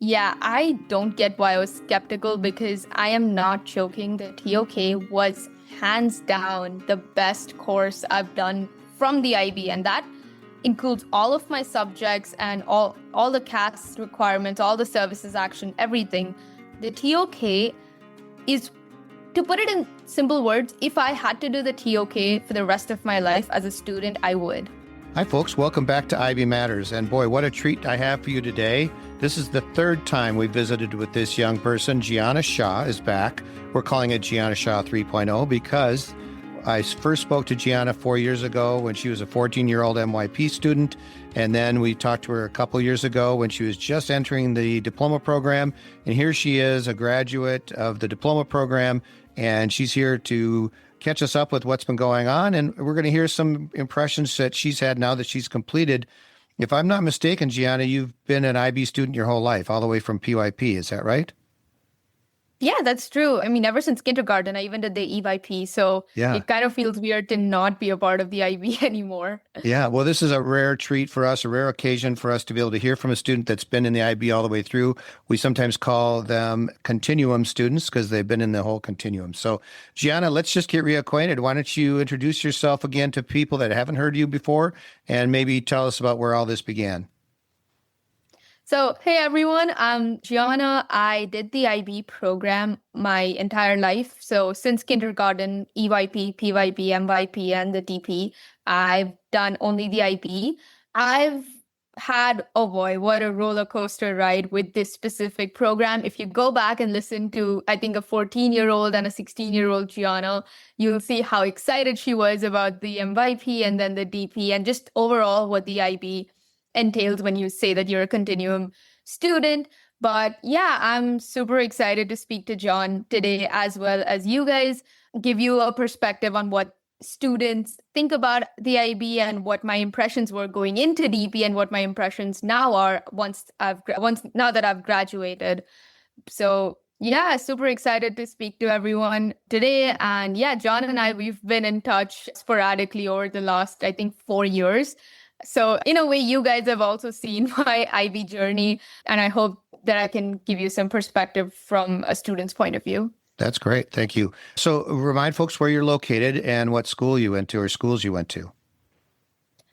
Yeah, I don't get why I was skeptical because I am not joking. The TOK was hands down the best course I've done from the IB, and that includes all of my subjects and all the CAS requirements, all the services action, everything. The TOK is, to put it in simple words, if I had to do the TOK for the rest of my life as a student, I would. Hi, folks. Welcome back to IB Matters. And boy, what a treat I have for you today. This is the third time we visited with this young person. Jiana Shah is back. We're calling it Jiana Shah 3.0 because I first spoke to Jiana 4 years ago when she was a 14-year-old NYP student. And then we talked to her a couple years ago when she was just entering the diploma program. And here she is, a graduate of the diploma program. And she's here to catch us up with what's been going on. And we're going to hear some impressions that she's had now that she's completed. If I'm not mistaken, Jiana, you've been an IB student your whole life, all the way from PYP. Is that right? Yeah, that's true. I mean, ever since kindergarten, I even did the EYP. So Yeah. It kind of feels weird to not be a part of the IB anymore. Yeah. Well, this is a rare treat for us, a rare occasion for us to be able to hear from a student that's been in the IB all the way through. We sometimes call them continuum students because they've been in the whole continuum. So, Gianna, let's just get reacquainted. Why don't you introduce yourself again to people that haven't heard you before and maybe tell us about where all this began? So, hey everyone, I'm Jiana. I did the IB program my entire life. So, since kindergarten, EYP, PYP, MYP, and the DP, I've done only the IB. I've had, oh boy, what a roller coaster ride with this specific program. If you go back and listen to, I think, a 14-year-old and a 16-year-old Gianna, you'll see how excited she was about the MYP and then the DP and just overall what the IB entails when you say that you're a continuum student. But yeah, I'm super excited to speak to John today, as well as you guys, give you a perspective on what students think about the IB and what my impressions were going into DP and what my impressions now are once now that I've graduated. So yeah, super excited to speak to everyone today. And yeah, John and I, we've been in touch sporadically over the last, I think, 4 years. So in a way, you guys have also seen my IB journey, and I hope that I can give you some perspective from a student's point of view. That's great. Thank you. So remind folks where you're located and what school you went to or schools you went to.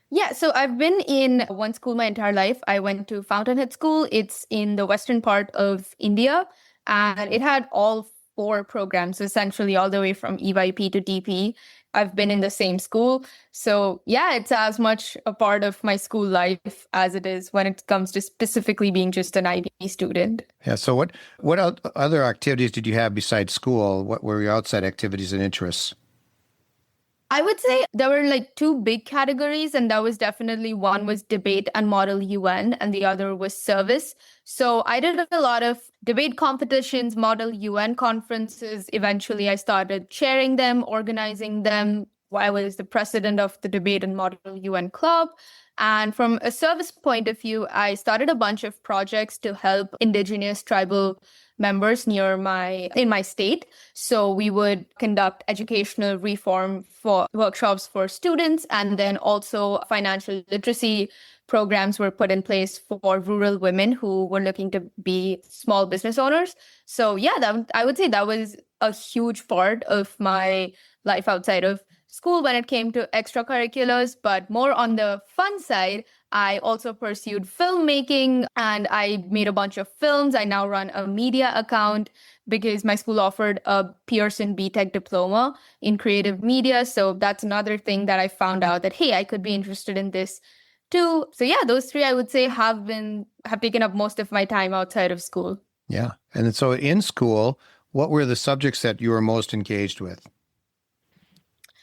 Yeah, so I've been in one school my entire life. I went to Fountainhead School. It's in the western part of India, and it had all 4 programs, essentially all the way from EYP to DP. I've been in the same school. So yeah, it's as much a part of my school life as it is when it comes to specifically being just an IB student. Yeah. So what other activities did you have besides school? What were your outside activities and interests? I would say there were like 2 big categories, and that was definitely one was debate and model UN, and the other was service. So I did a lot of debate competitions, model UN conferences. Eventually, I started chairing them, organizing them. I was the president of the debate and model UN club. And from a service point of view, I started a bunch of projects to help indigenous tribal members in my state. So we would conduct educational reform for workshops for students, and then also financial literacy programs were put in place for rural women who were looking to be small business owners. So yeah, I would say that was a huge part of my life outside of school when it came to extracurriculars. But more on the fun side, I also pursued filmmaking, and I made a bunch of films. I now run a media account because my school offered a Pearson BTech diploma in creative media. So that's another thing that I found out that, hey, I could be interested in this too. So yeah, those 3 I would say have taken up most of my time outside of school. Yeah. And so in school, what were the subjects that you were most engaged with?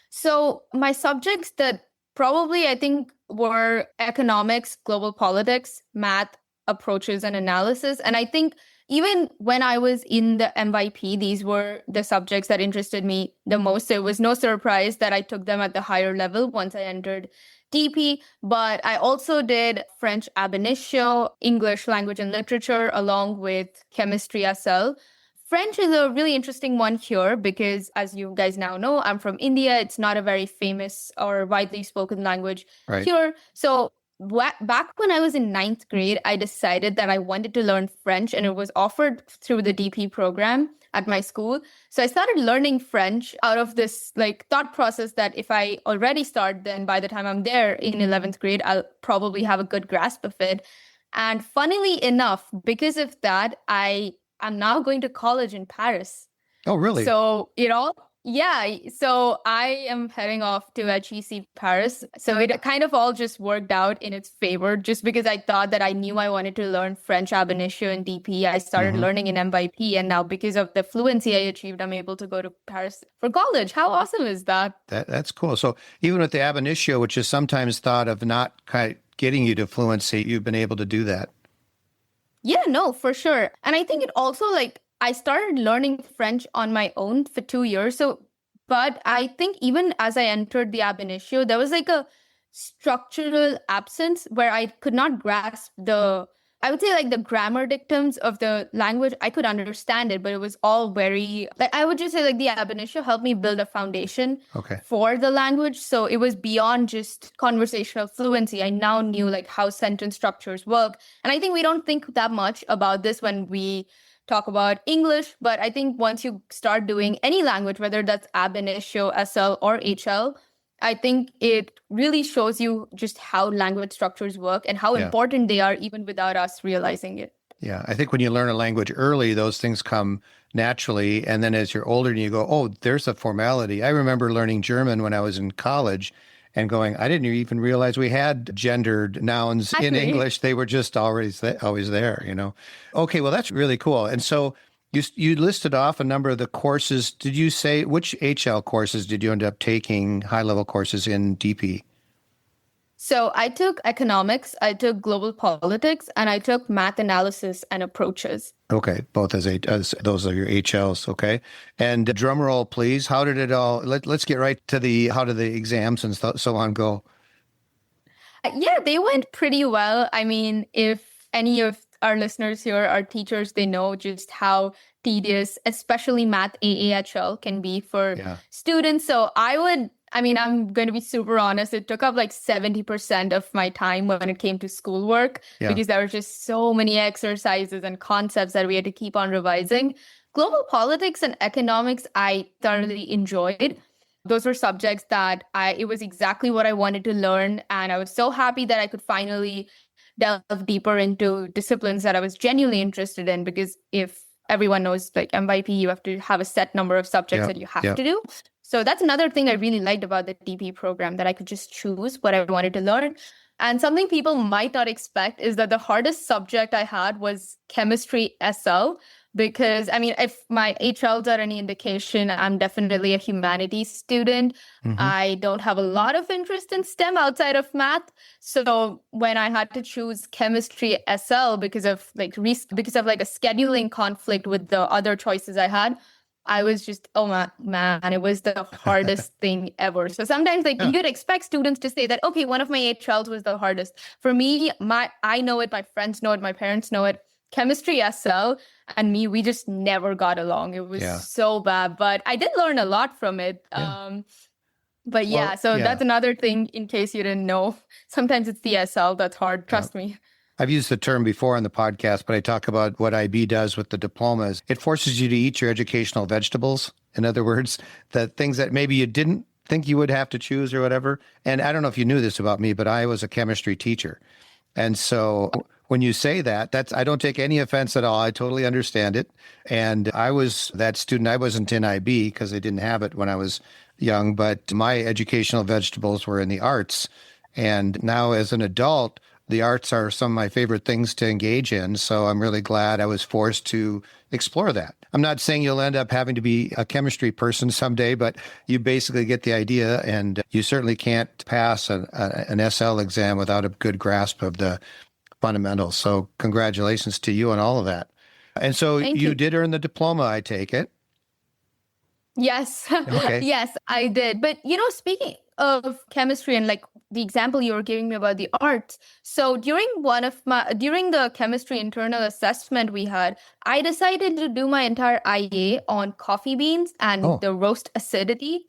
So my subjects that probably I think were economics, global politics, math, approaches, and analysis. And I think even when I was in the MYP, these were the subjects that interested me the most. So it was no surprise that I took them at the higher level once I entered DP. But I also did French ab initio, English language and literature, along with chemistry SL. French is a really interesting one here because, as you guys now know, I'm from India. It's not a very famous or widely spoken language Right. here. So back when I was in ninth grade, I decided that I wanted to learn French, and it was offered through the DP program at my school. So I started learning French out of this like thought process that if I already start, then by the time I'm there in 11th grade, I'll probably have a good grasp of it. And funnily enough, because of that, I am now going to college in Paris. Oh, really? So it all, yeah. So I am heading off to HEC Paris. So it kind of all just worked out in its favor just because I thought that I knew I wanted to learn French ab initio and DP. I started learning in MYP. And now because of the fluency I achieved, I'm able to go to Paris for college. How awesome is that? That's cool. So even with the ab initio, which is sometimes thought of not kind of getting you to fluency, you've been able to do that. Yeah, no, for sure. And I think it also like I started learning French on my own for 2 years. So, but I think even as I entered the ab initio, there was like a structural absence where I could not grasp I would say like the grammar dictums of the language. I could understand it, but it was all very, like, I would just say like the ab initio helped me build a foundation for the language. So it was beyond just conversational fluency. I now knew like how sentence structures work. And I think we don't think that much about this when we talk about English, but I think once you start doing any language, whether that's ab initio, SL, or HL, I think it really shows you just how language structures work and how important they are, even without us realizing it. Yeah, I think when you learn a language early, those things come naturally. And then as you're older and you go, oh, there's a formality. I remember learning German when I was in college and going, I didn't even realize we had gendered nouns in English. They were just always there, you know. Okay, well, that's really cool. And so you listed off a number of the courses. Did you say which HL courses did you end up taking, high-level courses in DP? So I took economics, I took global politics, and I took math analysis and approaches. Okay, both as those are your HLs. Okay, and drum roll, please. How did it all? Let's get right to how did the exams and so on go? Yeah, they went pretty well. I mean, if any of our listeners here are teachers, they know just how tedious, especially math AAHL can be for students. So I'm going to be super honest. It took up like 70% of my time when it came to schoolwork because there were just so many exercises and concepts that we had to keep on revising. Global politics and economics, I thoroughly enjoyed. Those were subjects that it was exactly what I wanted to learn. And I was so happy that I could finally delve deeper into disciplines that I was genuinely interested in, because if everyone knows like MYP, you have to have a set number of subjects that you have to do. So that's another thing I really liked about the DP program, that I could just choose what I wanted to learn. And something people might not expect is that the hardest subject I had was chemistry SL, because I mean, if my HLs are any indication, I'm definitely a humanities student. I don't have a lot of interest in STEM outside of math. So when I had to choose chemistry SL because of like a scheduling conflict with the other choices I had, I was just, oh man, it was the hardest thing ever. So sometimes like you could expect students to say that, okay, one of my HLs was the hardest. For me, I know it, my friends know it, my parents know it. Chemistry SL and me, we just never got along. It was so bad, but I did learn a lot from it. But that's another thing in case you didn't know. Sometimes it's the SL that's hard. Trust me. I've used the term before on the podcast, but I talk about what IB does with the diplomas. It forces you to eat your educational vegetables. In other words, the things that maybe you didn't think you would have to choose or whatever. And I don't know if you knew this about me, but I was a chemistry teacher. And so when you say that, I don't take any offense at all. I totally understand it. And I was that student. I wasn't in IB because I didn't have it when I was young, but my educational vegetables were in the arts. And now as an adult, the arts are some of my favorite things to engage in. So I'm really glad I was forced to explore that. I'm not saying you'll end up having to be a chemistry person someday, but you basically get the idea. And you certainly can't pass an SL exam without a good grasp of the fundamentals. So congratulations to you on all of that. And so you did earn the diploma, I take it. Yes. Okay. Yes, I did. But, speaking of chemistry and like the example you were giving me about the arts. So during the chemistry internal assessment we had, I decided to do my entire IA on coffee beans and the roast acidity.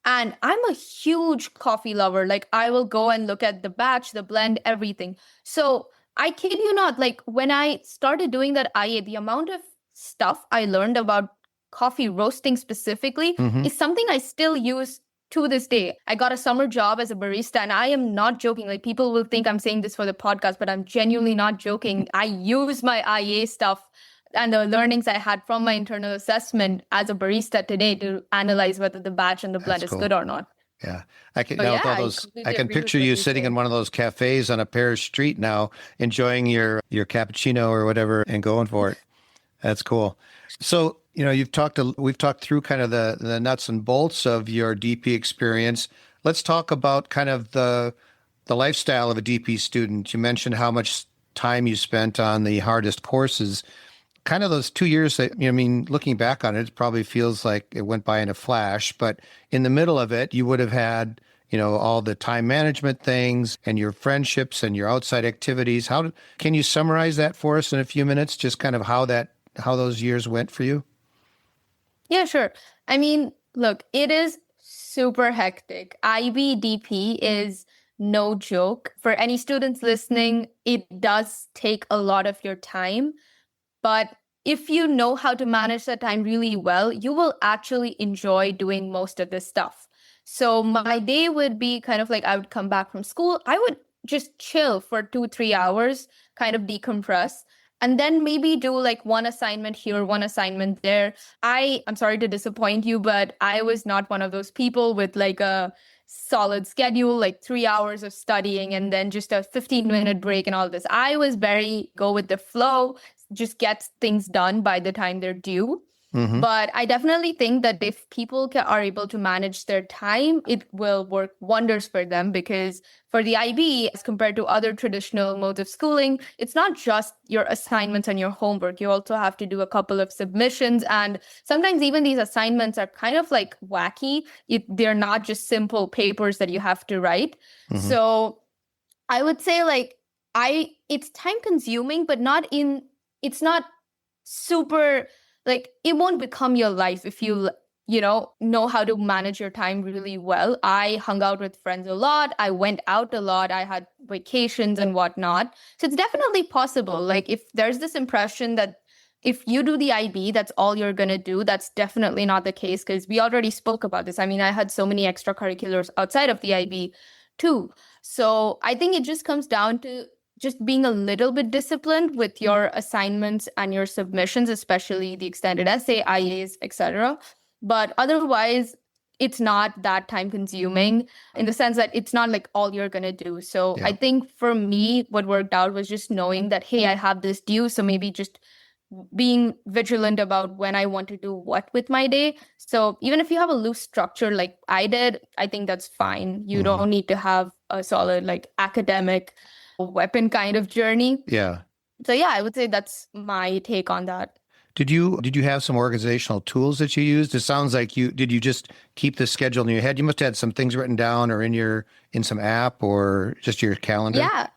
And I'm a huge coffee lover. Like I will go and look at the batch, the blend, everything. So I kid you not, like when I started doing that IA, the amount of stuff I learned about coffee roasting specifically Mm-hmm. is something I still use to this day. I got a summer job as a barista, and I am not joking. Like people will think I'm saying this for the podcast, but I'm genuinely not joking. I use my IA stuff and the learnings I had from my internal assessment as a barista today to analyze whether the batch and the That's blend is cool. good or not. Yeah. I can So now yeah, with all I those, I completely can agree with picture what you you sitting in say. one of those cafes on a Paris street now, enjoying your cappuccino or whatever and going for it. That's cool. So, we've talked through kind of the nuts and bolts of your DP experience. Let's talk about kind of the lifestyle of a DP student. You mentioned how much time you spent on the hardest courses. Kind of those 2 years that, I mean, looking back on it, it probably feels like it went by in a flash, but in the middle of it, you would have had, all the time management things and your friendships and your outside activities. Can you summarize that for us in a few minutes? Just kind of how those years went for you? Yeah, sure. I mean, look, it is super hectic. IBDP is no joke. For any students listening, it does take a lot of your time. But if you know how to manage that time really well, you will actually enjoy doing most of this stuff. So my day would be kind of like I would come back from school. I would just chill for 2, 3 hours, kind of decompress, and then maybe do like one assignment here, one assignment there. I'm sorry to disappoint you, but I was not one of those people with like a solid schedule, like 3 hours of studying and then just a 15-minute break and all this. I was very go with the flow, just get things done by the time they're due. Mm-hmm. But I definitely think that if people are able to manage their time, it will work wonders for them because for the IB, as compared to other traditional modes of schooling, it's not just your assignments and your homework. You also have to do a couple of submissions. And sometimes even these assignments are kind of like wacky. They're not just simple papers that you have to write. Mm-hmm. So I would say like, it's time consuming, but it's not super, like it won't become your life if you know how to manage your time really well. I hung out with friends a lot. I went out a lot. I had vacations and whatnot. So it's definitely possible. Like if there's this impression that if you do the IB, that's all you're going to do, that's definitely not the case because we already spoke about this. I mean, I had so many extracurriculars outside of the IB too. So I think it just comes down to just being a little bit disciplined with your assignments and your submissions, especially the extended essay, IAs, etc. But otherwise, it's not that time consuming in the sense that it's not like all you're going to do. So Yeah. I think for me, what worked out was just knowing that, hey, I have this due. So maybe just being vigilant about when I want to do what with my day. So even if you have a loose structure like I did, I think that's fine. You don't need to have a solid like academic weapon kind of journey. Yeah. So yeah, I would say that's my take on that. Did you have some organizational tools that you used? It sounds like did you just keep the schedule in your head? You must have had some things written down or in some app or just your calendar. Yeah.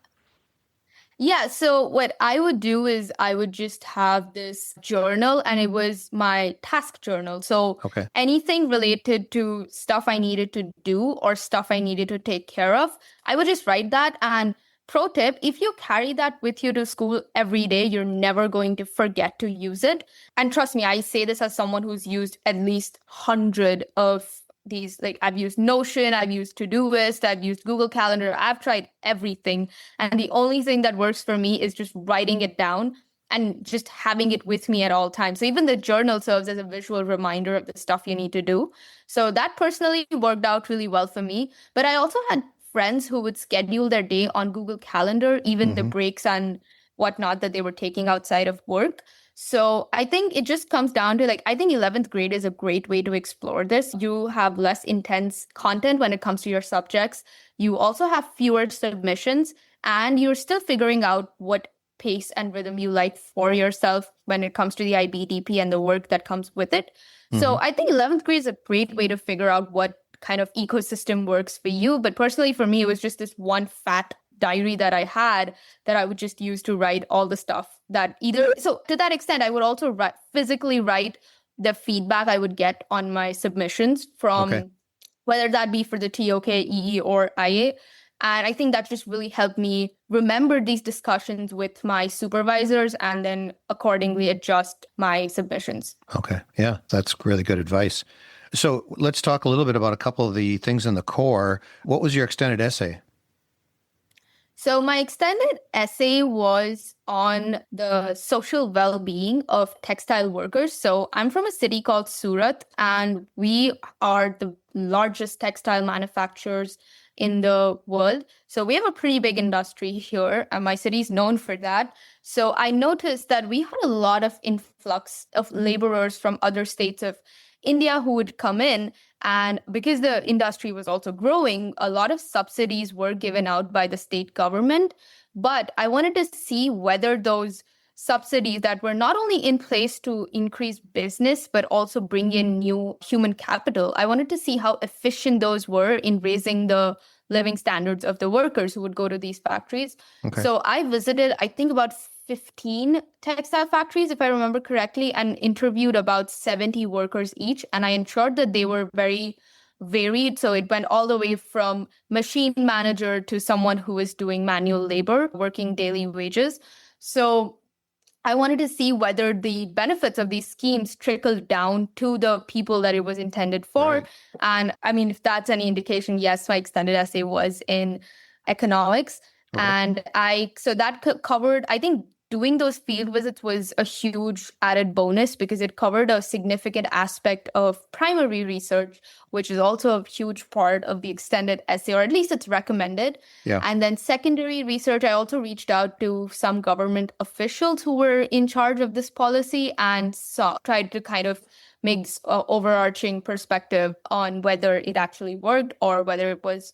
Yeah, so what I would do is I would just have this journal and it was my task journal. So Okay. anything related to stuff I needed to do or stuff I needed to take care of, I would just write that. And pro tip, if you carry that with you to school every day, you're never going to forget to use it. And trust me, I say this as someone who's used at least 100 of these. Like I've used Notion, I've used Todoist, I've used Google Calendar, I've tried everything. And the only thing that works for me is just writing it down and just having it with me at all times. So even the journal serves as a visual reminder of the stuff you need to do. So that personally worked out really well for me. But I also had friends who would schedule their day on Google Calendar, even the breaks and whatnot that they were taking outside of work. So I think it just comes down to like, I think 11th grade is a great way to explore this. You have less intense content when it comes to your subjects. You also have fewer submissions and you're still figuring out what pace and rhythm you like for yourself when it comes to the IBDP and the work that comes with it. So I think 11th grade is a great way to figure out what kind of ecosystem works for you. But personally, for me, it was just this one fat diary that I had that I would just use to write all the stuff that either. So to that extent, I would also physically write the feedback I would get on my submissions from whether that be for the TOK, EE, or IA. And I think that just really helped me remember these discussions with my supervisors and then accordingly adjust my submissions. Okay. Yeah, that's really good advice. So let's talk a little bit about a couple of the things in the core. What was your extended essay? So my extended essay was on the social well-being of textile workers. So I'm from a city called Surat, and we are the largest textile manufacturers in the world. So we have a pretty big industry here, and my city is known for that. So I noticed that we had a lot of influx of laborers from other states of India who would come in. And because the industry was also growing, a lot of subsidies were given out by the state government. But I wanted to see whether those subsidies that were not only in place to increase business, but also bring in new human capital, I wanted to see how efficient those were in raising the living standards of the workers who would go to these factories. Okay. So I visited, I think, about 15 textile factories, if I remember correctly, and interviewed about 70 workers each. And I ensured that they were very varied. So it went all the way from machine manager to someone who is doing manual labor, working daily wages. So I wanted to see whether the benefits of these schemes trickled down to the people that it was intended for. Right. And I mean, if that's any indication, yes, my extended essay was in economics. Right. And so that covered, I think doing those field visits was a huge added bonus because it covered a significant aspect of primary research, which is also a huge part of the extended essay, or at least it's recommended. Yeah. And then secondary research, I also reached out to some government officials who were in charge of this policy and tried to kind of make overarching perspective on whether it actually worked or whether it was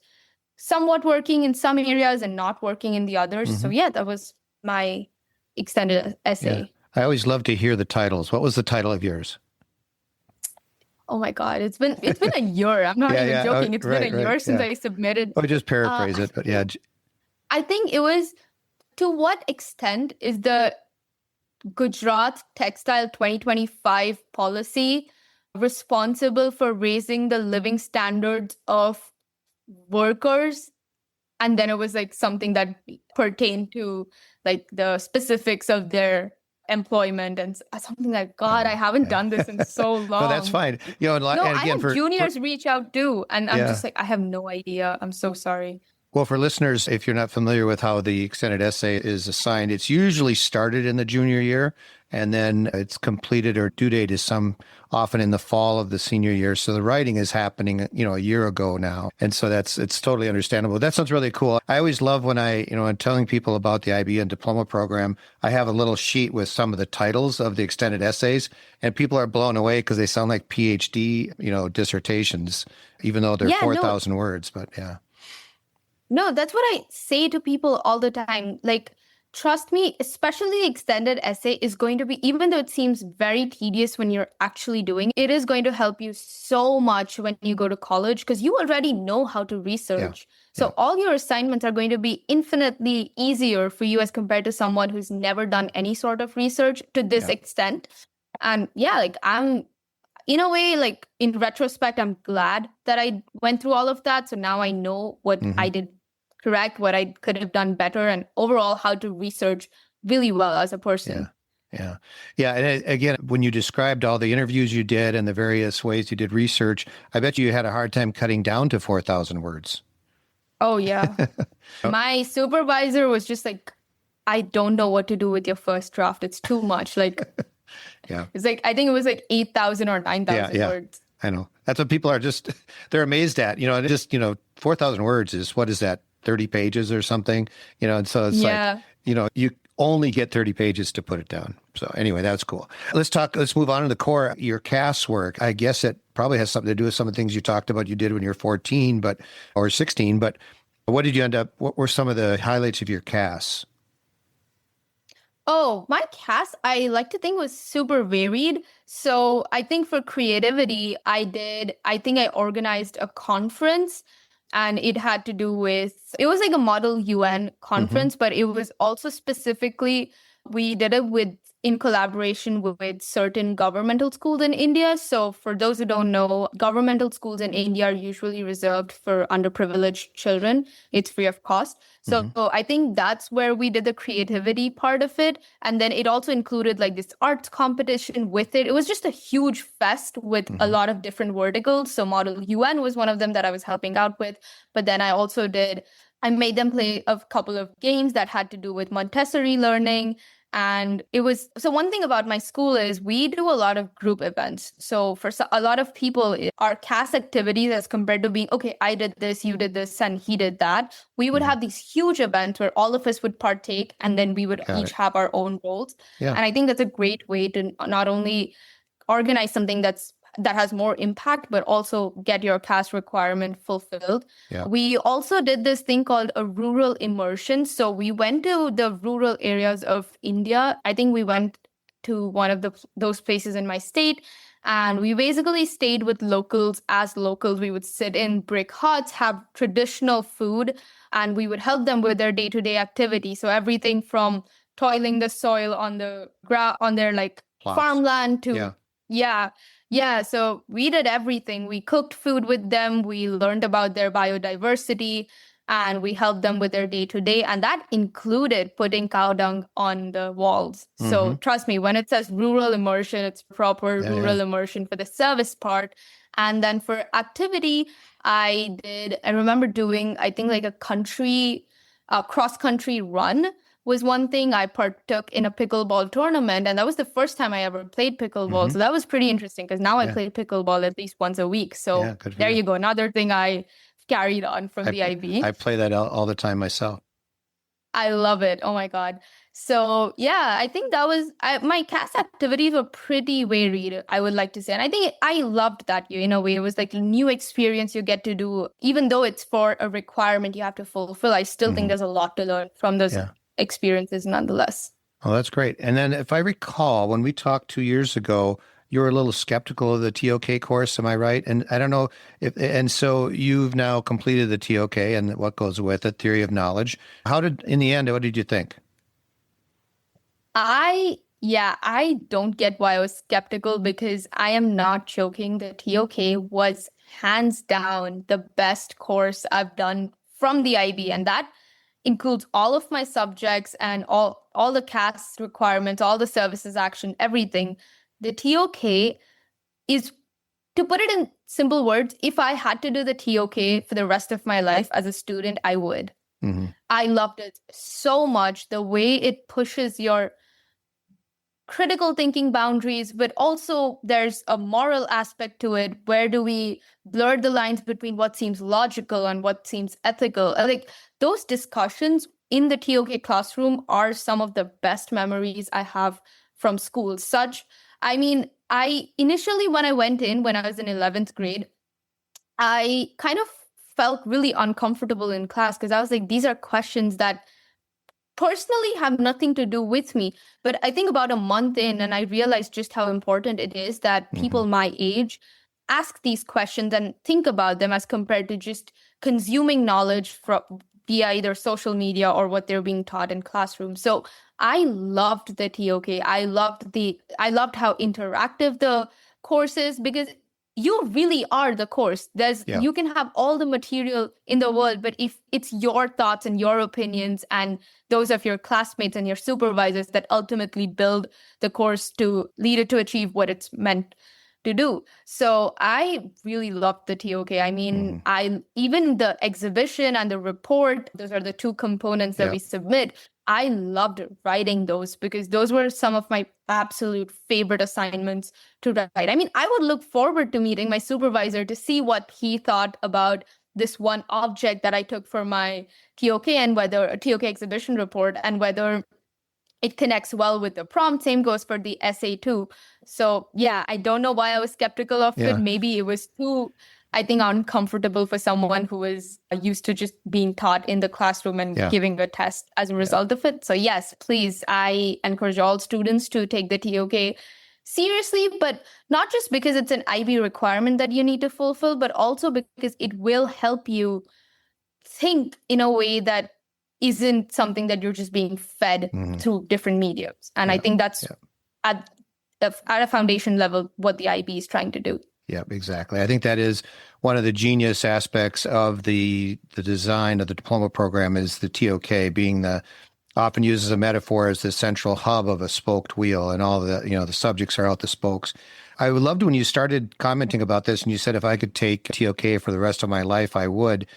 somewhat working in some areas and not working in the others. Mm-hmm. So yeah, that was my extended essay. Yeah. I always love to hear the titles. What was the title of yours? Oh my God, it's been a year. I'm not even joking. It's been a year since I submitted. Oh, just paraphrase it, but yeah. I think it was, to what extent is the Gujarat Textile 2025 policy responsible for raising the living standards of workers? And then it was like something that pertained to like the specifics of their employment and something like, God, I haven't done this in so long. No, that's fine. You know, and I have juniors reach out too. And I'm just like, I have no idea. I'm so sorry. Well, for listeners, if you're not familiar with how the extended essay is assigned, it's usually started in the junior year and then it's completed, or due date is often in the fall of the senior year. So the writing is happening, a year ago now. And so it's totally understandable. That sounds really cool. I always love when I'm telling people about the IB and Diploma Program, I have a little sheet with some of the titles of the extended essays, and people are blown away because they sound like PhD, dissertations, even though they're 4,000 words, but yeah. No, that's what I say to people all the time. Like, trust me, especially extended essay is going to be, even though it seems very tedious when you're actually doing it, is going to help you so much when you go to college because you already know how to research. So all your assignments are going to be infinitely easier for you as compared to someone who's never done any sort of research to this extent. And in a way, like in retrospect, I'm glad that I went through all of that. So now I know what I did correct, what I could have done better, and overall how to research really well as a person. Yeah. And again, when you described all the interviews you did and the various ways you did research, I bet you had a hard time cutting down to 4,000 words. Oh, yeah. My supervisor was just like, I don't know what to do with your first draft. It's too much. Like, it's like, I think it was like 8,000 or 9,000 words. I know. That's what people are they're amazed at, 4,000 words is, what is that? 30 pages or something, and so it's like, you only get 30 pages to put it down. So anyway, that's cool. Let's move on to the core. Your CAS work, I guess it probably has something to do with some of the things you talked about you did when you were 14, or 16, but what were some of the highlights of your CAS? Oh, my CAS, I like to think was super varied. So I think for creativity, I organized a conference. And it had to do with, it was like a Model UN conference, but it was also specifically, we did it with in collaboration with certain governmental schools in India. So for those who don't know, governmental schools in India are usually reserved for underprivileged children. It's free of cost. So Mm-hmm. I think that's where we did the creativity part of it. And then it also included like this arts competition with it. It was just a huge fest with a Mm-hmm. lot of different verticals. So Model UN was one of them that I was helping out with. But then I made them play a couple of games that had to do with Montessori learning. And so one thing about my school is we do a lot of group events. So for a lot of people, our CAS activities as compared to being, okay, I did this, you did this, and he did that. We would Mm-hmm. have these huge events where all of us would partake and then we would Got each it. have our own roles. Yeah. And I think that's a great way to not only organize something that has more impact, but also get your CAS requirement fulfilled. Yeah. We also did this thing called a rural immersion. So we went to the rural areas of India. I think we went to one of those places in my state. And we basically stayed with locals as locals. We would sit in brick huts, have traditional food, and we would help them with their day-to-day activity. So everything from toiling the soil on on their like Plots. farmland to Yeah. yeah. So we did everything. We cooked food with them. We learned about their biodiversity and we helped them with their day to day. And that included putting cow dung on the walls. So Mm-hmm. trust me, when it says rural immersion, it's proper Yeah, rural yeah. immersion for the service part. And then for activity, I remember doing, I think like a cross country run was one thing. I partook in a pickleball tournament, and that was the first time I ever played pickleball. Mm-hmm. So that was pretty interesting because now I Yeah. play pickleball at least once a week. So Yeah, good for there you. you go. Another thing I carried on from the IB. I play that all the time myself. I love it. Oh my God. So yeah, I think that was my CAS activities were pretty varied, I would like to say. And I think I loved that in a way. It was like a new experience you get to do, even though it's for a requirement you have to fulfill. I still think Mm-hmm. there's a lot to learn from those Yeah. experiences nonetheless. Oh, that's great. And then if I recall, when we talked 2 years ago, you were a little skeptical of the TOK course. Am I right? And I don't know and so you've now completed the TOK and what goes with it, theory of knowledge. In the end, what did you think? I don't get why I was skeptical because I am not joking. The TOK was hands down the best course I've done from the IB. And that includes all of my subjects and all the CAS requirements, all the services action, everything. The TOK is, to put it in simple words, if I had to do the TOK for the rest of my life as a student, I would. Mm-hmm. I loved it so much, the way it pushes your critical thinking boundaries, but also there's a moral aspect to it. Where do we blur the lines between what seems logical and what seems ethical? Like those discussions in the TOK classroom are some of the best memories I have from school. I initially, when I went in, when I was in 11th grade, I kind of felt really uncomfortable in class because I was like, these are questions that personally have nothing to do with me. But I think about a month in and I realized just how important it is that people my age ask these questions and think about them as compared to just consuming knowledge via either social media or what they're being taught in classrooms. So I loved the TOK. I loved how interactive the course is because you really are the course. You can have all the material in the world, but if it's your thoughts and your opinions and those of your classmates and your supervisors that ultimately build the course to lead it to achieve what it's meant to do. So I really loved the TOK. I mean, even the exhibition and the report, those are the two components that we submit. I loved writing those because those were some of my absolute favorite assignments to write. I mean, I would look forward to meeting my supervisor to see what he thought about this one object that I took for my TOK and whether a TOK exhibition report and whether it connects well with the prompt. Same goes for the essay too. So yeah, I don't know why I was skeptical of it. Maybe it was too, I think, uncomfortable for someone who was used to just being taught in the classroom and giving a test as a result of it. So yes, please, I encourage all students to take the TOK seriously, but not just because it's an IB requirement that you need to fulfill, but also because it will help you think in a way that isn't something that you're just being fed through different mediums. And I think that's at a foundation level what the IB is trying to do. Yeah, exactly. I think that is one of the genius aspects of the design of the diploma program is the TOK being often used as a metaphor as the central hub of a spoked wheel, and all the subjects are out the spokes. I loved when you started commenting about this and you said if I could take TOK for the rest of my life, I would.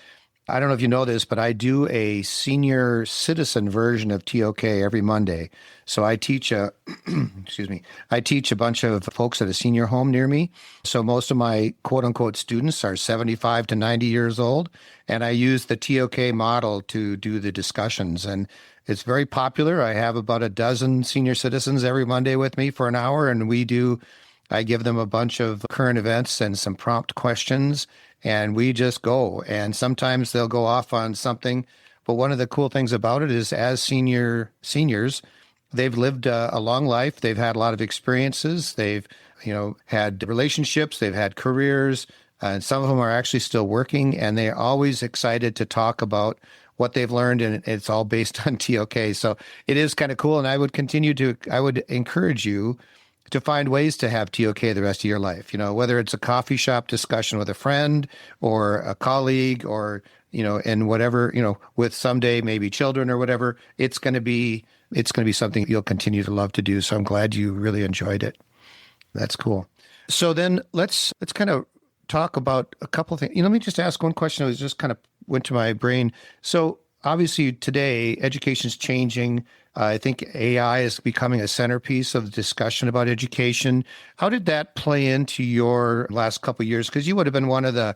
I don't know if you know this, but I do a senior citizen version of TOK every Monday. So I teach I teach a bunch of folks at a senior home near me. So most of my quote unquote students are 75 to 90 years old. And I use the TOK model to do the discussions. And it's very popular. I have about a dozen senior citizens every Monday with me for an hour. And I give them a bunch of current events and some prompt questions, and we just go. And sometimes they'll go off on something. But one of the cool things about it is as seniors, they've lived a long life. They've had a lot of experiences. They've, had relationships. They've had careers. And some of them are actually still working, and they're always excited to talk about what they've learned, and it's all based on TOK. So it is kind of cool. And I would encourage you to find ways to have TOK the rest of your life, whether it's a coffee shop discussion with a friend or a colleague or, and whatever, with someday maybe children or whatever, it's going to be something you'll continue to love to do. So I'm glad you really enjoyed it. That's cool. So then let's kind of talk about a couple of things. Let me just ask one question. It was just kind of went to my brain. So obviously today education is changing. I think AI is becoming a centerpiece of the discussion about education. How did that play into your last couple of years? Because you would have been one of the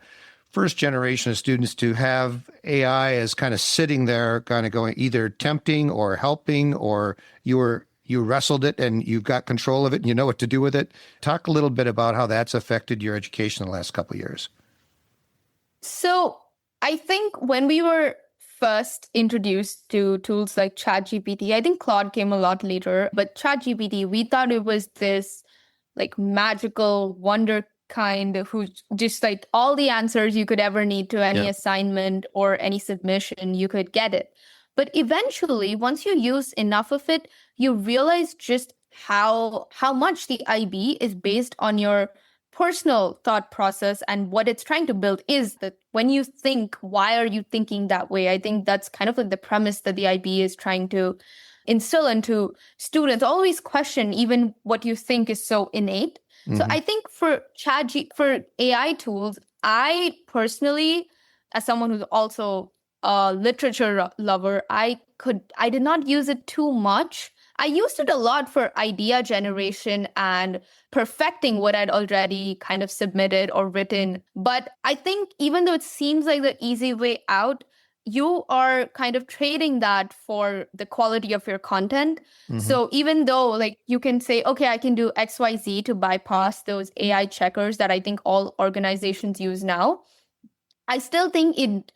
first generation of students to have AI as kind of sitting there, kind of going either tempting or helping, or you wrestled it and you've got control of it and you know what to do with it. Talk a little bit about how that's affected your education in the last couple of years. So I think when we were first introduced to tools like ChatGPT, I think Claude came a lot later, but ChatGPT, we thought it was this like magical wonder kind who just like all the answers you could ever need to any assignment or any submission, you could get it. But eventually, once you use enough of it, you realize just how much the IB is based on your personal thought process, and what it's trying to build is that when you think, why are you thinking that way? I think that's kind of like the premise that the IB is trying to instill into students. Always question even what you think is so innate. Mm-hmm. So I think for AI tools, I personally, as someone who's also a literature lover, I did not use it too much. I used it a lot for idea generation and perfecting what I'd already kind of submitted or written. But I think even though it seems like the easy way out, you are kind of trading that for the quality of your content. Mm-hmm. So even though like you can say, okay, I can do XYZ to bypass those AI checkers that I think all organizations use now, I still think it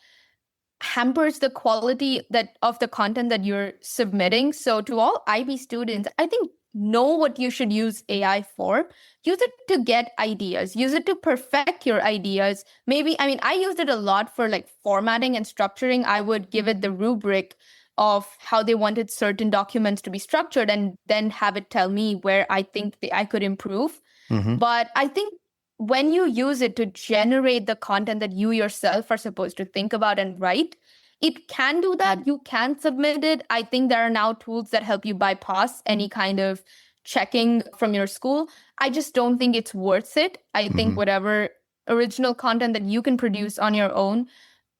hampers the quality of the content that you're submitting. So to all IB students, I think know what you should use AI for. Use it to get ideas. Use it to perfect your ideas. I used it a lot for like formatting and structuring. I would give it the rubric of how they wanted certain documents to be structured and then have it tell me where I think I could improve. Mm-hmm. But I think when you use it to generate the content that you yourself are supposed to think about and write, it can do that. You can submit it. I think there are now tools that help you bypass any kind of checking from your school. I just don't think it's worth it. I think whatever original content that you can produce on your own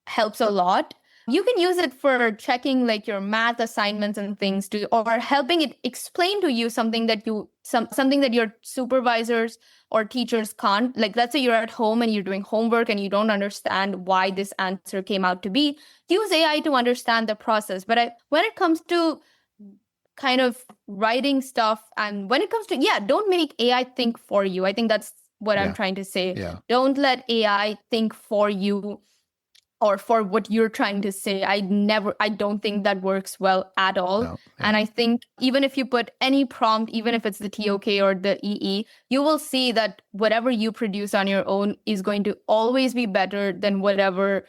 helps a lot. You can use it for checking like your math assignments and things or helping it explain to you something that something that your supervisors or teachers can't. Like let's say you're at home and you're doing homework and you don't understand why this answer came out to be. Use AI to understand the process. But when it comes to kind of writing stuff and when it comes to, don't make AI think for you. I think that's what I'm trying to say. Yeah. Don't let AI think for you or for what you're trying to say. I don't think that works well at all. No, yeah. And I think even if you put any prompt, even if it's the TOK or the EE, you will see that whatever you produce on your own is going to always be better than whatever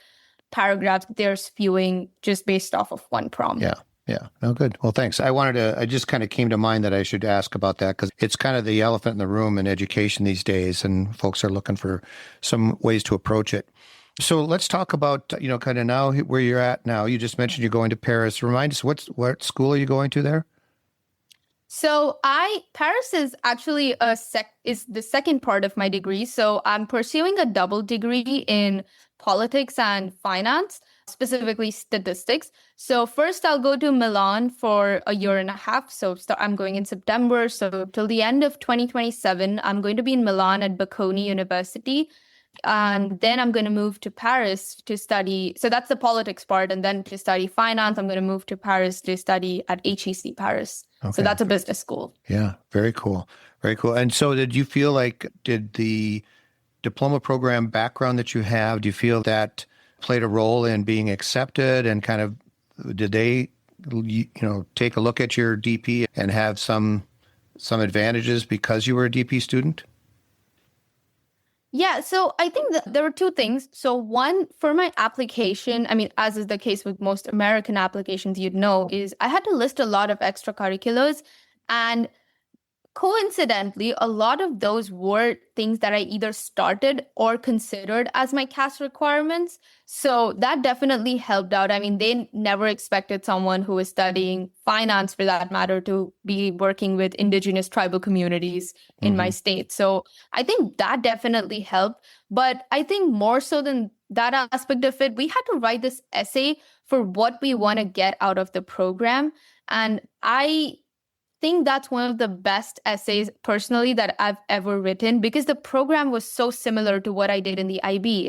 paragraphs they're spewing just based off of one prompt. Yeah. Yeah. No, good. Well, thanks. I just kind of came to mind that I should ask about that because it's kind of the elephant in the room in education these days, and folks are looking for some ways to approach it. So let's talk about, kind of now where you're at now. You just mentioned you're going to Paris. Remind us, what school are you going to there? So Paris is actually is the second part of my degree. So I'm pursuing a double degree in politics and finance, specifically statistics. So first I'll go to Milan for a year and a half. So I'm going in September. So till the end of 2027, I'm going to be in Milan at Bocconi University. And then I'm going to move to Paris to study. So that's the politics part. And then to study finance, I'm going to move to Paris to study at HEC Paris. So Okay. that's a business school. Yeah. Very cool. Very cool. And so did the diploma program background that you have, do you feel that played a role in being accepted, and kind of did they, take a look at your DP and have some advantages because you were a DP student? Yeah, so I think that there were two things. So one, for my application, I mean, as is the case with most American applications, is I had to list a lot of extracurriculars. And coincidentally, a lot of those were things that I either started or considered as my CAS requirements. So that definitely helped out. I mean, they never expected someone who was studying finance, for that matter, to be working with indigenous tribal communities in my state. So I think that definitely helped. But I think more so than that aspect of it, we had to write this essay for what we want to get out of the program. And I think that's one of the best essays personally that I've ever written, because the program was so similar to what I did in the IB.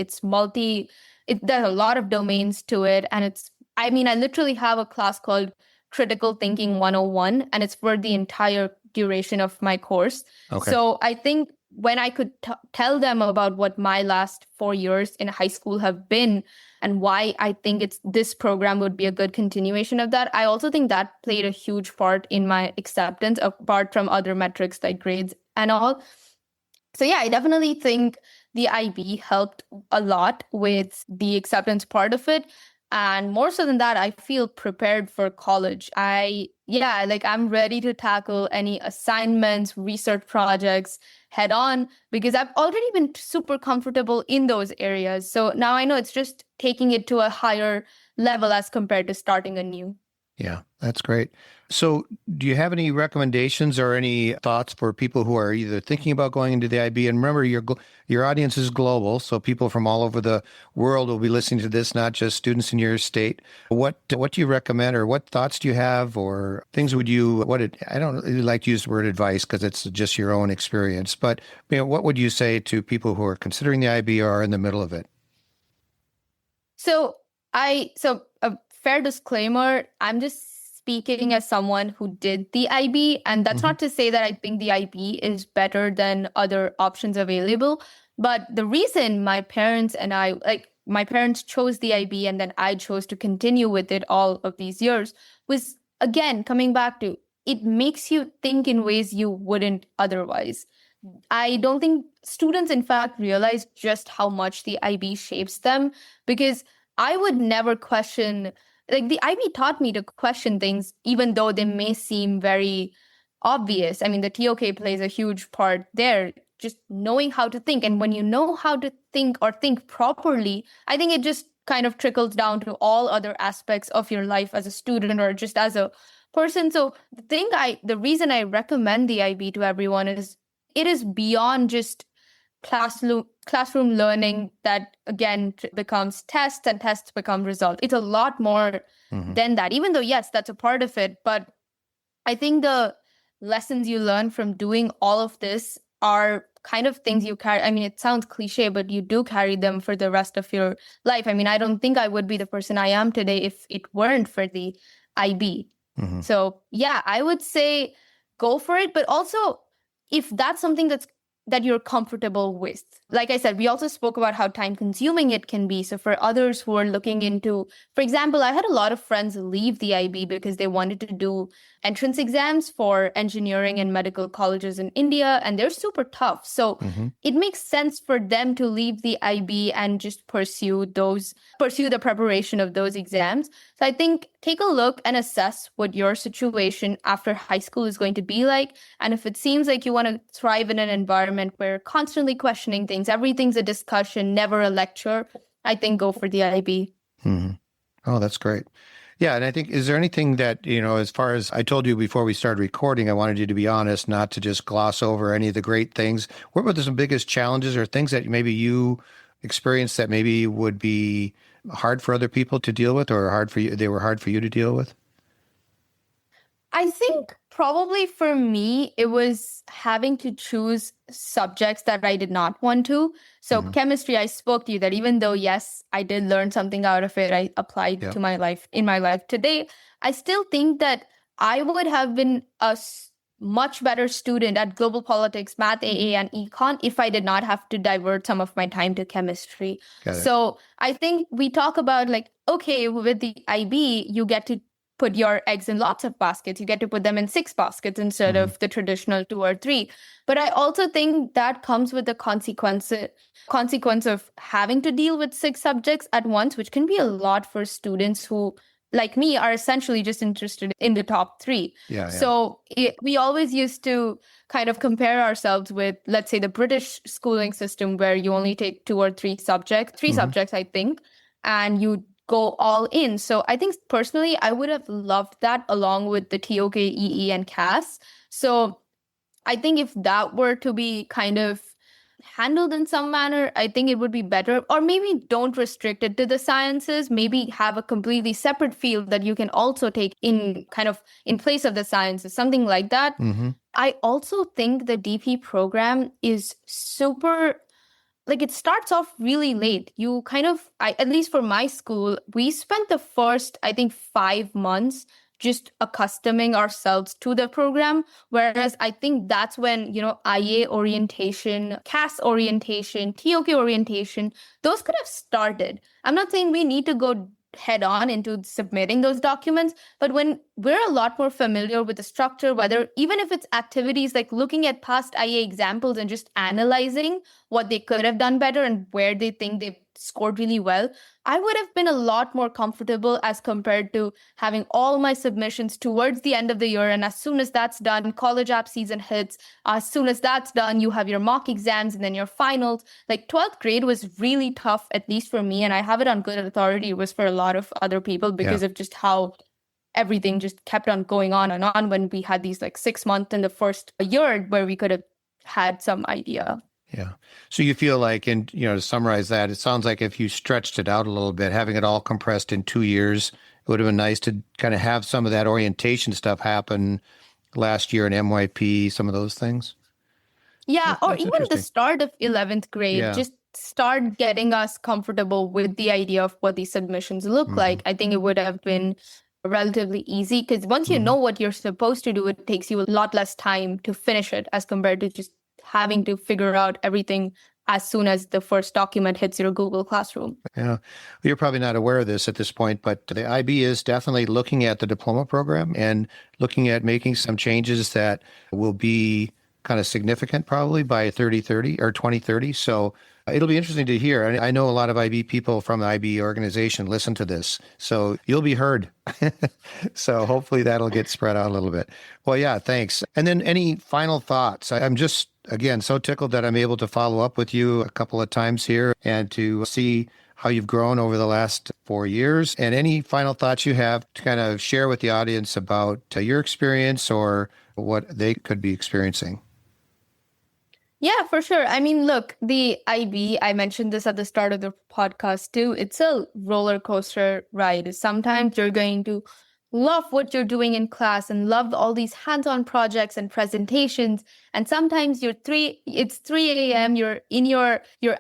There's a lot of domains to it. And I literally have a class called Critical Thinking 101, and it's for the entire duration of my course. Okay. So I think when I could tell them about what my last 4 years in high school have been and why I think this program would be a good continuation of that, I also think that played a huge part in my acceptance, apart from other metrics like grades and all. So yeah, I definitely think the IB helped a lot with the acceptance part of it. And more so than that, I feel prepared for college. I'm ready to tackle any assignments, research projects head on, because I've already been super comfortable in those areas. So now I know it's just taking it to a higher level as compared to starting anew. Yeah, that's great. So do you have any recommendations or any thoughts for people who are either thinking about going into the IB? And remember, your audience is global, so people from all over the world will be listening to this, not just students in your state. What do you recommend, or what thoughts do you have, or things I don't really like to use the word advice because it's just your own experience, but what would you say to people who are considering the IB or are in the middle of it? So a fair disclaimer, I'm just speaking as someone who did the IB, and that's not to say that I think the IB is better than other options available. But the reason my parents chose the IB and then I chose to continue with it all of these years was, again, coming back to, it makes you think in ways you wouldn't otherwise. I don't think students, in fact, realize just how much the IB shapes them, because I would never question, the IB taught me to question things, even though they may seem very obvious. I mean, the TOK plays a huge part there, just knowing how to think. And when you know how to think or think properly, I think it just kind of trickles down to all other aspects of your life as a student or just as a person. So the reason I recommend the IB to everyone is it is beyond just classroom learning that, again, becomes tests and tests become results. It's a lot more than that, even though, yes, that's a part of it. But I think the lessons you learn from doing all of this are kind of things you carry. I mean, it sounds cliche, but you do carry them for the rest of your life. I mean, I don't think I would be the person I am today if it weren't for the IB. So yeah, I would say go for it. But also, if that's something that you're comfortable with. Like I said, we also spoke about how time consuming it can be. So for others who are looking into, for example, I had a lot of friends leave the IB because they wanted to do entrance exams for engineering and medical colleges in India, and they're super tough. So it makes sense for them to leave the IB and just pursue the preparation of those exams. So I think take a look and assess what your situation after high school is going to be like. And if it seems like you want to thrive in an environment where you're constantly questioning things, everything's a discussion, never a lecture, I think go for the IB. Oh, that's great. Yeah. And I think, is there anything that, as far as I told you before we started recording, I wanted you to be honest, not to just gloss over any of the great things. What were some biggest challenges or things that maybe you experienced that maybe would be hard for other people to deal with, or they were hard for you to deal with? I think probably for me, it was having to choose subjects that I did not want to. So chemistry, I spoke to you that even though, yes, I did learn something out of it, I applied to my life today. I still think that I would have been a much better student at global politics, math, AA, and econ if I did not have to divert some of my time to chemistry. So I think we talk about okay, with the IB, you get to put your eggs in lots of baskets. You get to put them in 6 baskets instead of the traditional 2 or 3. But I also think that comes with the consequence of having to deal with 6 subjects at once, which can be a lot for students who, like me, are essentially just interested in the top 3. So we always used to kind of compare ourselves with, let's say, the British schooling system, where you only take 2 or 3 subjects, 3 subjects, I think, and you go all in. So I think personally, I would have loved that along with the TOK, EE, and CAS. So I think if that were to be kind of handled in some manner, I think it would be better. Or maybe don't restrict it to the sciences. Maybe have a completely separate field that you can also take in place of the sciences, something like that. I also think the DP program is super, it starts off really late. At least for my school, we spent the first, I think, 5 months just accustoming ourselves to the program. Whereas I think that's when, IA orientation, CAS orientation, TOK orientation, those could have started. I'm not saying we need to go head on into submitting those documents, but when we're a lot more familiar with the structure, even if it's activities like looking at past IA examples and just analyzing what they could have done better and where they think they've scored really well, I would have been a lot more comfortable as compared to having all my submissions towards the end of the year. And as soon as that's done, college app season hits. As soon as that's done, you have your mock exams and then your finals. 12th grade was really tough, at least for me. And I have it on good authority. It was for a lot of other people because of just how everything just kept on going on and on when we had these 6 months in the first year where we could have had some idea. Yeah. So you feel like, and to summarize that, it sounds like if you stretched it out a little bit, having it all compressed in 2 years, it would have been nice to kind of have some of that orientation stuff happen last year in MYP, some of those things. Yeah, or even the start of 11th grade, just start getting us comfortable with the idea of what these submissions look like. I think it would have been relatively easy because once you know what you're supposed to do, it takes you a lot less time to finish it as compared to just having to figure out everything as soon as the first document hits your Google Classroom. Yeah. You're probably not aware of this at this point, but the IB is definitely looking at the diploma program and looking at making some changes that will be kind of significant probably by 2030 or 2030. So it'll be interesting to hear. I know a lot of IB people from the IB organization listen to this, so you'll be heard. So hopefully that'll get spread out a little bit. Well, yeah, thanks. And then any final thoughts? I'm just, again, so tickled that I'm able to follow up with you a couple of times here and to see how you've grown over the last 4 years. And any final thoughts you have to kind of share with the audience about your experience or what they could be experiencing. Yeah, for sure. I mean, look, the IB, I mentioned this at the start of the podcast too. It's a roller coaster ride. Sometimes you're going to love what you're doing in class and love all these hands-on projects and presentations. And sometimes it's 3 a.m., you're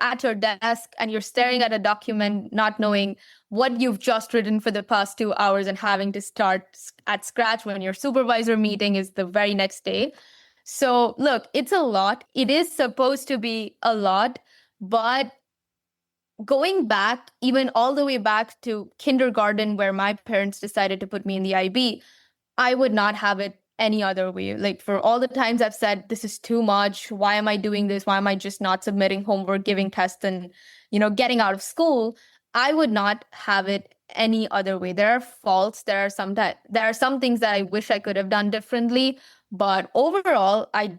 at your desk and you're staring at a document, not knowing what you've just written for the past 2 hours and having to start at scratch when your supervisor meeting is the very next day. So look, it's a lot. It is supposed to be a lot, but going back, even all the way back to kindergarten, where my parents decided to put me in the IB, I would not have it any other way. Like for all the times I've said, this is too much. Why am I doing this? Why am I just not submitting homework, giving tests, and, getting out of school? I would not have it any other way. There are faults. There are some things that I wish I could have done differently. But overall, I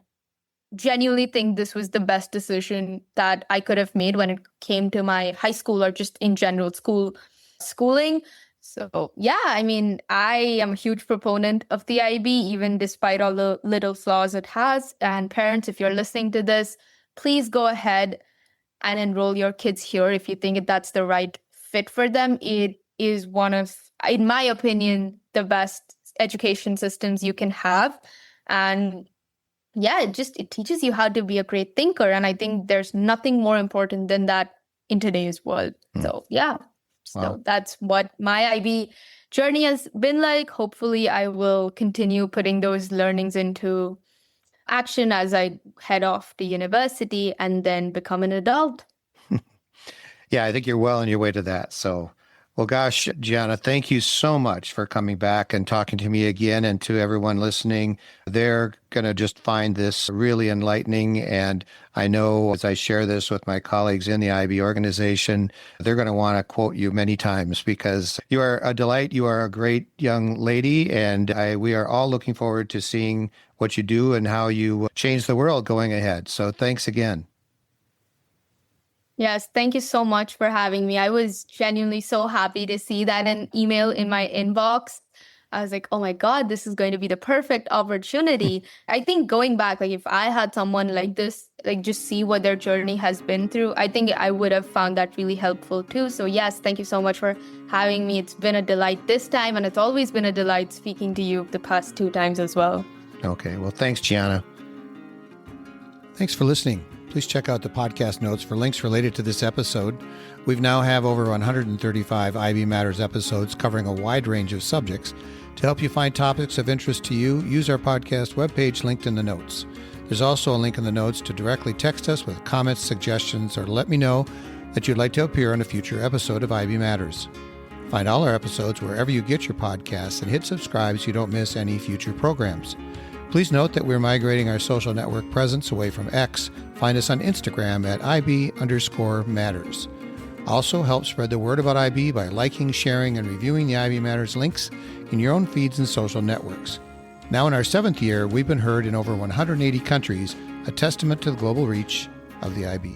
genuinely think this was the best decision that I could have made when it came to my high school or just in general schooling. So yeah, I mean, I am a huge proponent of the IB, even despite all the little flaws it has. And parents, if you're listening to this, please go ahead and enroll your kids here if you think that's the right fit for them. It is one of, in my opinion, the best education systems you can have. And yeah, it teaches you how to be a great thinker. And I think there's nothing more important than that in today's world. So yeah. So that's what my IB journey has been like. Hopefully, I will continue putting those learnings into action as I head off to university and then become an adult. Yeah, I think you're well on your way to that. So, well, gosh, Jiana, thank you so much for coming back and talking to me again, and to everyone listening. They're going to just find this really enlightening. And I know as I share this with my colleagues in the IB organization, they're going to want to quote you many times, because you are a delight. You are a great young lady. And we are all looking forward to seeing what you do and how you change the world going ahead. So thanks again. Yes, thank you so much for having me. I was genuinely so happy to see that an email in my inbox. I was like, oh my God, this is going to be the perfect opportunity. I think going back, like if I had someone like this, like just see what their journey has been through, I think I would have found that really helpful too. So yes, thank you so much for having me. It's been a delight this time, and it's always been a delight speaking to you the past 2 times as well. Okay, well, thanks, Jiana. Thanks for listening. Please check out the podcast notes for links related to this episode. We've now have over 135 IB Matters episodes covering a wide range of subjects. To help you find topics of interest to you, use our podcast webpage linked in the notes. There's also a link in the notes to directly text us with comments, suggestions, or to let me know that you'd like to appear on a future episode of IB Matters. Find all our episodes wherever you get your podcasts and hit subscribe so you don't miss any future programs. Please note that we're migrating our social network presence away from X. Find us on Instagram at IB_Matters. Also, help spread the word about IB by liking, sharing, and reviewing the IB Matters links in your own feeds and social networks. Now in our 7th year, we've been heard in over 180 countries, a testament to the global reach of the IB.